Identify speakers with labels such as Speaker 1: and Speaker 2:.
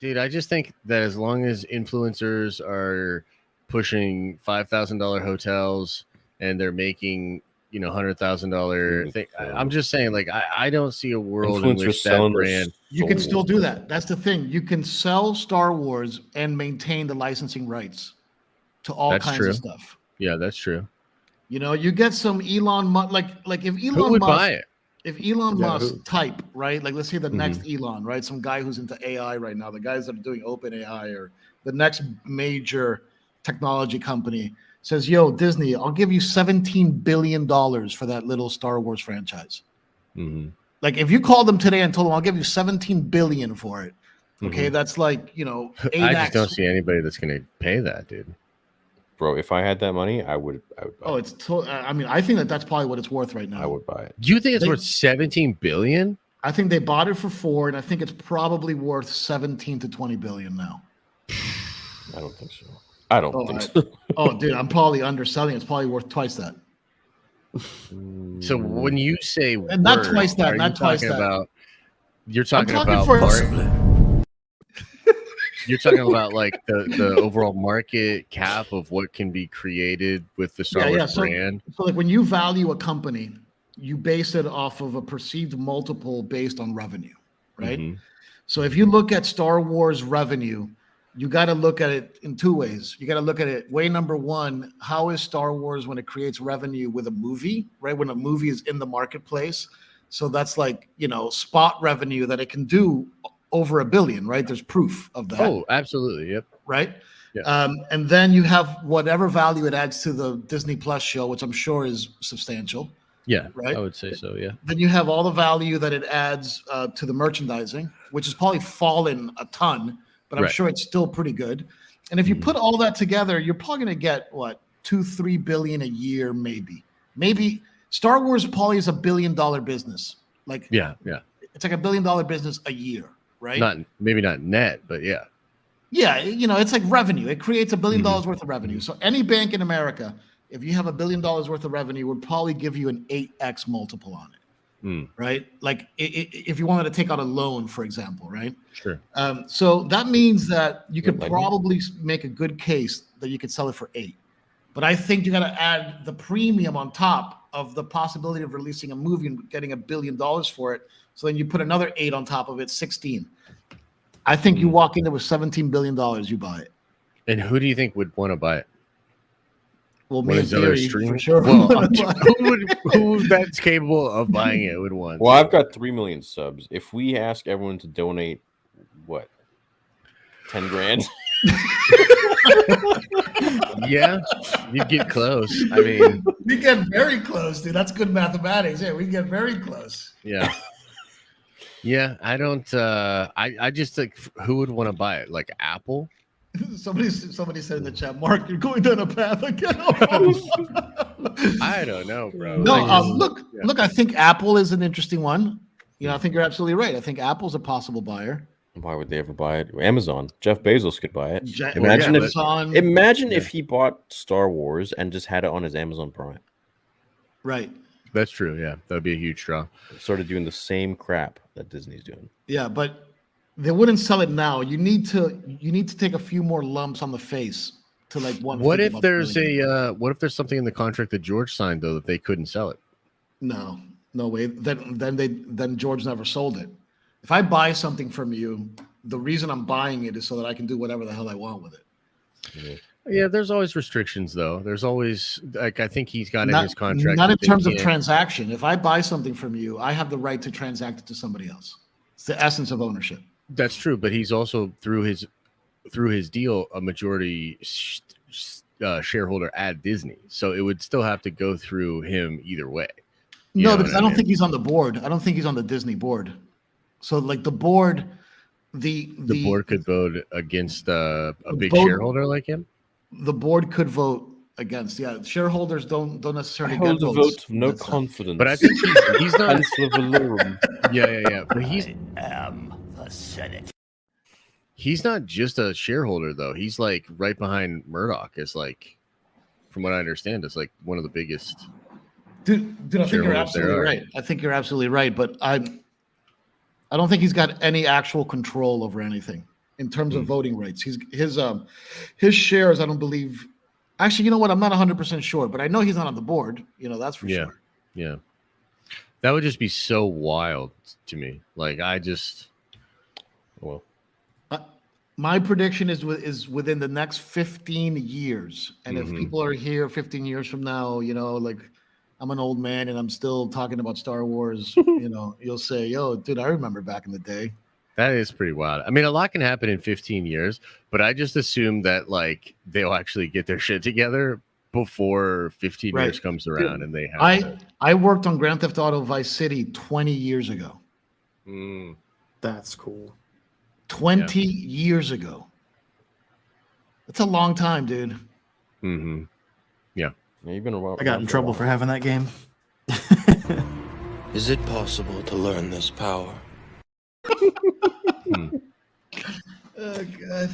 Speaker 1: Dude, I just think that as long as influencers are pushing $5,000 hotels and they're making, $100,000 thing, I'm just saying, like, I don't see a world in
Speaker 2: Influencers
Speaker 1: which that
Speaker 2: selling their
Speaker 1: brand.
Speaker 3: You can still do that. That's the thing. You can sell Star Wars and maintain the licensing rights to all
Speaker 1: That's
Speaker 3: kinds
Speaker 1: true.
Speaker 3: of stuff.
Speaker 1: Yeah, that's true.
Speaker 3: You get some Elon Musk, like if Elon
Speaker 1: Who would
Speaker 3: Musk,
Speaker 1: buy it?
Speaker 3: if Elon
Speaker 1: Yeah,
Speaker 3: Musk
Speaker 1: who?
Speaker 3: type, right? Like let's say the
Speaker 1: Mhm.
Speaker 3: next Elon, right? Some guy who's into AI right now, the guys that are doing open AI or the next major technology company says, yo, Disney, I'll give you $17 billion for that little Star Wars franchise.
Speaker 1: Mhm.
Speaker 3: Like if you called them today and told them I'll give you 17 billion for it, okay, that's like 8x.
Speaker 1: I just don't see anybody that's going to pay that, dude.
Speaker 2: Bro, if I had that money, I would buy
Speaker 3: Oh,
Speaker 2: it.
Speaker 3: I mean, I think that's probably what it's worth right now.
Speaker 2: I would buy it.
Speaker 1: Do you think it's worth 17 billion?
Speaker 3: I think they bought it for 4, and I think it's probably worth 17 to 20 billion now.
Speaker 2: I don't think so. I don't think so.
Speaker 3: Oh, dude, I'm probably underselling. It's probably worth twice that.
Speaker 1: So when you say
Speaker 3: And not twice that,
Speaker 1: are
Speaker 3: not
Speaker 1: you
Speaker 3: twice
Speaker 1: talking
Speaker 3: that.
Speaker 1: about you're talking,
Speaker 3: talking
Speaker 1: about
Speaker 3: for-
Speaker 1: you're talking about like the overall market cap of what can be created with the Star Wars brand.
Speaker 3: So like when you value a company, you base it off of a perceived multiple based on revenue, right?
Speaker 1: Mhm.
Speaker 3: So if you look at Star Wars revenue, you got to look at it in 2 ways. You got to look at it way number one, how is Star Wars when it creates revenue with a movie, right? When a movie is in the marketplace. So that's like, spot revenue that it can do over $1 billion, right? There's proof of that.
Speaker 1: Oh, absolutely. Yep.
Speaker 3: Right.
Speaker 1: Yeah.
Speaker 3: And then you have whatever value it adds to the Disney Plus show, which I'm sure is substantial.
Speaker 1: Yeah,
Speaker 3: right.
Speaker 1: I would say so. Yeah.
Speaker 3: Then you have all the value that it adds to the merchandising, which has probably fallen a ton, but I'm sure it's still pretty good. And if you put all that together, you're probably going to get what, 2-3 billion a year, maybe. Maybe Star Wars probably is $1 billion business. Like
Speaker 1: yeah,
Speaker 3: it's like $1 billion business a year, right?
Speaker 1: Maybe not net, but yeah.
Speaker 3: Yeah, it's like revenue. It creates $1 billion worth of revenue. So any bank in America, if you have $1 billion worth of revenue, would probably give you an 8x multiple on it, right? Like if you wanted to take out a loan, for example, right?
Speaker 1: Sure.
Speaker 3: So that means that you could probably make a good case that you could sell it for 8. But I think you got to add the premium on top of the possibility of releasing a movie and getting $1 billion for it. So then you put another 8 on top of it, 16. I think you walk in there with $17 billion, you buy it.
Speaker 1: And who do you think would want to buy it?
Speaker 3: Well, me in theory, for sure.
Speaker 1: Well, who that's capable of buying it would want?
Speaker 2: Well, I've got 3 million subs. If we ask everyone to donate, what, 10 grand?
Speaker 1: Yeah, you get close. I mean,
Speaker 3: we get very close, dude. That's good mathematics. Yeah, we get very close.
Speaker 1: Yeah. Yeah, I don't. I just think who would want to buy it? Like Apple?
Speaker 3: Somebody said in the chat, Mark, you're going down a path again.
Speaker 1: I don't know, bro.
Speaker 3: No, look. I think Apple is an interesting one. I think you're absolutely right. I think Apple's a possible buyer.
Speaker 2: Why would they ever buy it? Amazon. Jeff Bezos could buy it.
Speaker 3: Imagine
Speaker 2: if he bought Star Wars and just had it on his Amazon Prime.
Speaker 3: Right.
Speaker 1: That's true. Yeah, that would be a huge draw.
Speaker 2: Started doing the same crap that Disney's doing.
Speaker 3: Yeah, but they wouldn't sell it now. You need to take a few more lumps on the face to like one.
Speaker 1: What if there's something in the contract that George signed though that they couldn't sell it?
Speaker 3: No way. Then George never sold it. If I buy something from you, the reason I'm buying it is so that I can do whatever the hell I want with it.
Speaker 1: Yeah, there's always restrictions though. There's always I think he's got in his contract.
Speaker 3: Not in terms of transaction. If I buy something from you, I have the right to transact it to somebody else. It's the essence of ownership.
Speaker 1: That's true, but he's also through his deal a majority shareholder at Disney, so it would still have to go through him either way.
Speaker 3: No, because I don't think he's on the board. I don't think he's on the Disney board. So like the board, the
Speaker 1: board could vote against a big shareholder like him.
Speaker 3: The board could vote against. Yeah, shareholders don't necessarily
Speaker 2: hold
Speaker 3: get
Speaker 2: a
Speaker 3: votes.
Speaker 2: vote of no confidence.
Speaker 1: But I think he's not. Yeah. But
Speaker 4: I am the Senate.
Speaker 1: He's not just a shareholder though. He's like right behind Murdoch. Is like, from what I understand, is like one of the biggest.
Speaker 3: Dude, I think you're absolutely right. I think you're absolutely right. But I don't think he's got any actual control over anything. in terms of voting rights. His shares, I don't believe. Actually, you know what? I'm not 100% sure, but I know he's not on the board. That's for sure.
Speaker 1: Yeah. That would just be so wild to me. Like,
Speaker 3: my prediction is within the next 15 years. And if people are here 15 years from now, like I'm an old man and I'm still talking about Star Wars, you'll say, yo, dude, I remember back in the day.
Speaker 1: That is pretty wild. I mean, a lot can happen in 15 years, but I just assume that like they'll actually get their shit together before 15 years comes around. And they have
Speaker 3: I worked on Grand Theft Auto Vice City 20 years ago.
Speaker 5: That's cool.
Speaker 3: 20 years ago. That's a long time, dude.
Speaker 1: Yeah.
Speaker 2: You've been around.
Speaker 5: I got in trouble for having that game.
Speaker 6: Is it possible to learn this power?
Speaker 3: Oh, God.